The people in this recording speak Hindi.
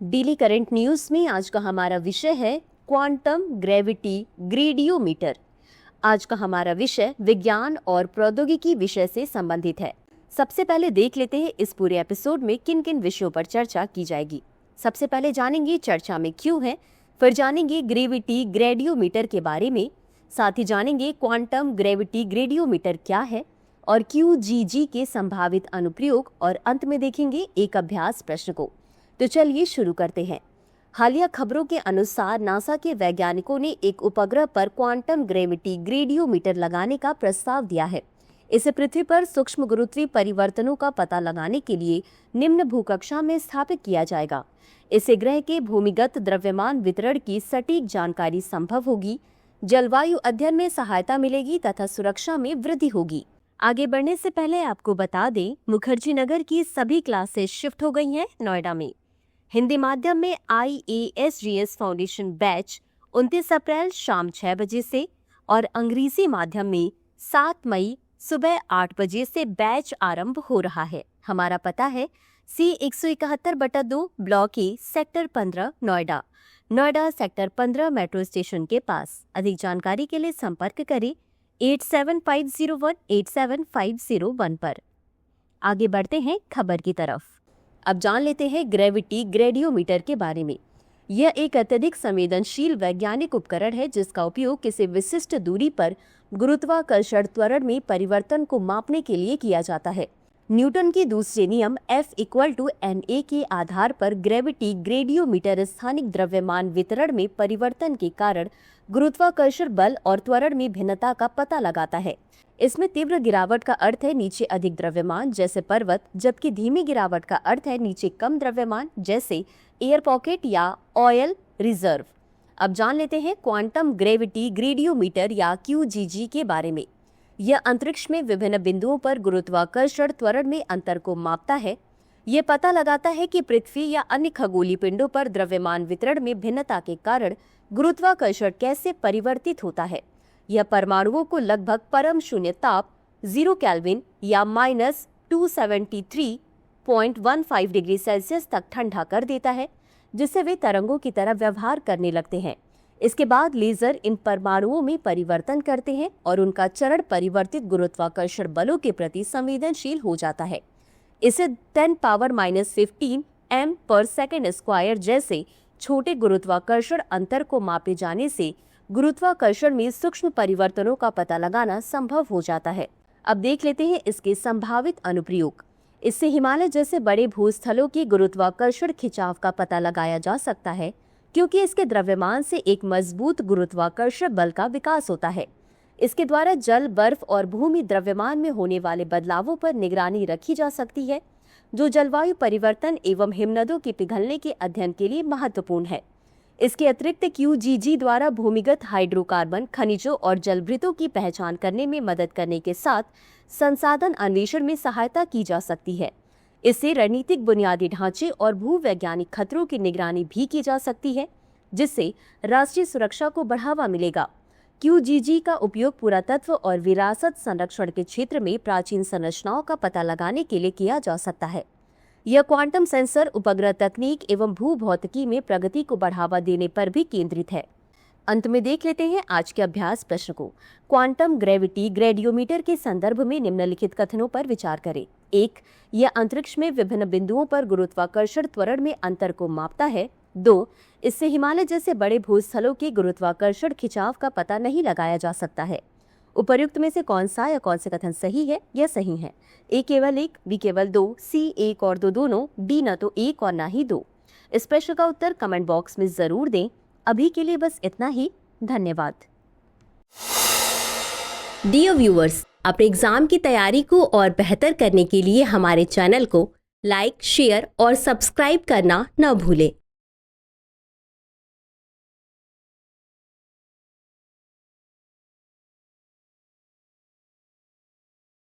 डेली करंट न्यूज में आज का हमारा विषय है क्वांटम ग्रेविटी ग्रेडियोमीटर। आज का हमारा विषय विज्ञान और प्रौद्योगिकी विषय से संबंधित है। सबसे पहले देख लेते हैं इस पूरे एपिसोड में किन किन विषयों पर चर्चा की जाएगी। सबसे पहले जानेंगे चर्चा में क्यों है, फिर जानेंगे ग्रेविटी ग्रेडियोमीटर के बारे में, साथ ही जानेंगे क्वांटम ग्रेविटी ग्रेडियोमीटर क्या है और QGG के संभावित अनुप्रयोग, और अंत में देखेंगे एक अभ्यास प्रश्न को। तो चलिए शुरू करते हैं। हालिया खबरों के अनुसार नासा के वैज्ञानिकों ने एक उपग्रह पर क्वांटम ग्रेविटी ग्रेडियोमीटर लगाने का प्रस्ताव दिया है। इसे पृथ्वी पर सूक्ष्म गुरुत्वीय परिवर्तनों का पता लगाने के लिए निम्न भूकक्षा में स्थापित किया जाएगा। इससे ग्रह के भूमिगत द्रव्यमान वितरण की सटीक जानकारी संभव होगी, जलवायु अध्ययन में सहायता मिलेगी तथा सुरक्षा में वृद्धि होगी। आगे बढ़ने से पहले आपको बता दें, मुखर्जी नगर की सभी क्लासेस शिफ्ट हो गई हैं नोएडा में। हिंदी माध्यम में IASGS फाउंडेशन बैच 29 अप्रैल शाम 6 बजे से और अंग्रेजी माध्यम में 7 मई सुबह 8 बजे से बैच आरंभ हो रहा है। हमारा पता है C171/2 block A sector 15 Noida sector 15 metro station के पास। अधिक जानकारी के लिए संपर्क करें 8750187501 पर। आगे बढ़ते हैं खबर की तरफ। अब जान लेते हैं ग्रेविटी ग्रेडियोमीटर के बारे में। यह एक अत्यधिक संवेदनशील वैज्ञानिक उपकरण है जिसका उपयोग किसी विशिष्ट दूरी पर गुरुत्वाकर्षण त्वरण में परिवर्तन को मापने के लिए किया जाता है। न्यूटन के दूसरे नियम F=ma के आधार पर ग्रेविटी ग्रेडियोमीटर स्थानिक द्रव्यमान वितरण में परिवर्तन के कारण गुरुत्वाकर्षण बल और त्वरण में भिन्नता का पता लगाता है। इसमें तीव्र गिरावट का अर्थ है नीचे अधिक द्रव्यमान जैसे पर्वत, जबकि धीमी गिरावट का अर्थ है नीचे कम द्रव्यमान जैसे एयर पॉकेट या ऑयल रिजर्व। अब जान लेते हैं क्वांटम ग्रेविटी ग्रेडियोमीटर या QGG के बारे में। यह अंतरिक्ष में विभिन्न बिंदुओं पर गुरुत्वाकर्षण त्वरण में अंतर को मापता है। ये पता लगाता है कि पृथ्वी या अन्य खगोलीय पिंडों पर द्रव्यमान वितरण में भिन्नता के कारण गुरुत्वाकर्षण कैसे परिवर्तित होता है। यह परमाणुओं को लगभग परम शून्य ताप 0 केल्विन या -273.15 डिग्री सेल्सियस तक ठंडा कर देता है, जिससे वे तरंगों की तरह व्यवहार करने लगते हैं। इसके बाद लेजर इन परमाणुओं में परिवर्तन करते हैं और उनका चरण परिवर्तित गुरुत्वाकर्षण बलों के प्रति संवेदनशील हो जाता है। इसे 10⁻⁻15 m/s² जैसे छोटे गुरुत्वाकर्षण अंतर को मापे जाने से गुरुत्वाकर्षण में सूक्ष्म परिवर्तनों का पता लगाना संभव हो जाता है। अब देख लेते हैं इसके संभावित अनुप्रयोग। इससे हिमालय जैसे बड़े भूस्थलों की गुरुत्वाकर्षण खिंचाव का पता लगाया जा सकता है, क्योंकि इसके द्रव्यमान से एक मजबूत गुरुत्वाकर्षण बल का विकास होता है। इसके द्वारा जल, बर्फ और भूमि द्रव्यमान में होने वाले बदलावों पर निगरानी रखी जा सकती है, जो जलवायु परिवर्तन एवं हिमनदों के पिघलने के अध्ययन के लिए महत्वपूर्ण है। इसके अतिरिक्त QGG द्वारा भूमिगत हाइड्रोकार्बन, खनिजों और जलभृतों की पहचान करने में मदद करने के साथ संसाधन अन्वेषण में सहायता की जा सकती है। इससे रणनीतिक बुनियादी ढांचे और भूवैज्ञानिक खतरों की निगरानी भी की जा सकती है, जिससे राष्ट्रीय सुरक्षा को बढ़ावा मिलेगा। QGG का उपयोग पुरातत्व और विरासत संरक्षण के क्षेत्र में प्राचीन संरचनाओं का पता लगाने के लिए किया जा सकता है। यह क्वांटम सेंसर, उपग्रह तकनीक एवं भूभौतिकी में प्रगति को बढ़ावा देने पर भी केंद्रित है। अंत में देख लेते हैं आज के अभ्यास प्रश्न को। क्वांटम ग्रेविटी ग्रेडियोमीटर के संदर्भ में निम्नलिखित कथनों पर विचार करें। 1. यह अंतरिक्ष में विभिन्न बिंदुओं पर गुरुत्वाकर्षण त्वरण में अंतर को मापता है। 2. इससे हिमालय जैसे बड़े भूस्थलों के गुरुत्वाकर्षण खिंचाव का पता नहीं लगाया जा सकता है। उपर्युक्त में से कौन सा या कौन से कथन सही है या सही है? A केवल 1, B केवल 2, C 1 और 2 दोनों, D न तो 1 और न ही 2। इस प्रश्न का उत्तर कमेंट बॉक्स में जरूर दें। अभी के लिए बस इतना ही। धन्यवाद। डियर व्यूअर्स, अपने एग्जाम की तैयारी को और बेहतर करने के लिए हमारे चैनल को लाइक, शेयर और सब्सक्राइब करना न भूलें।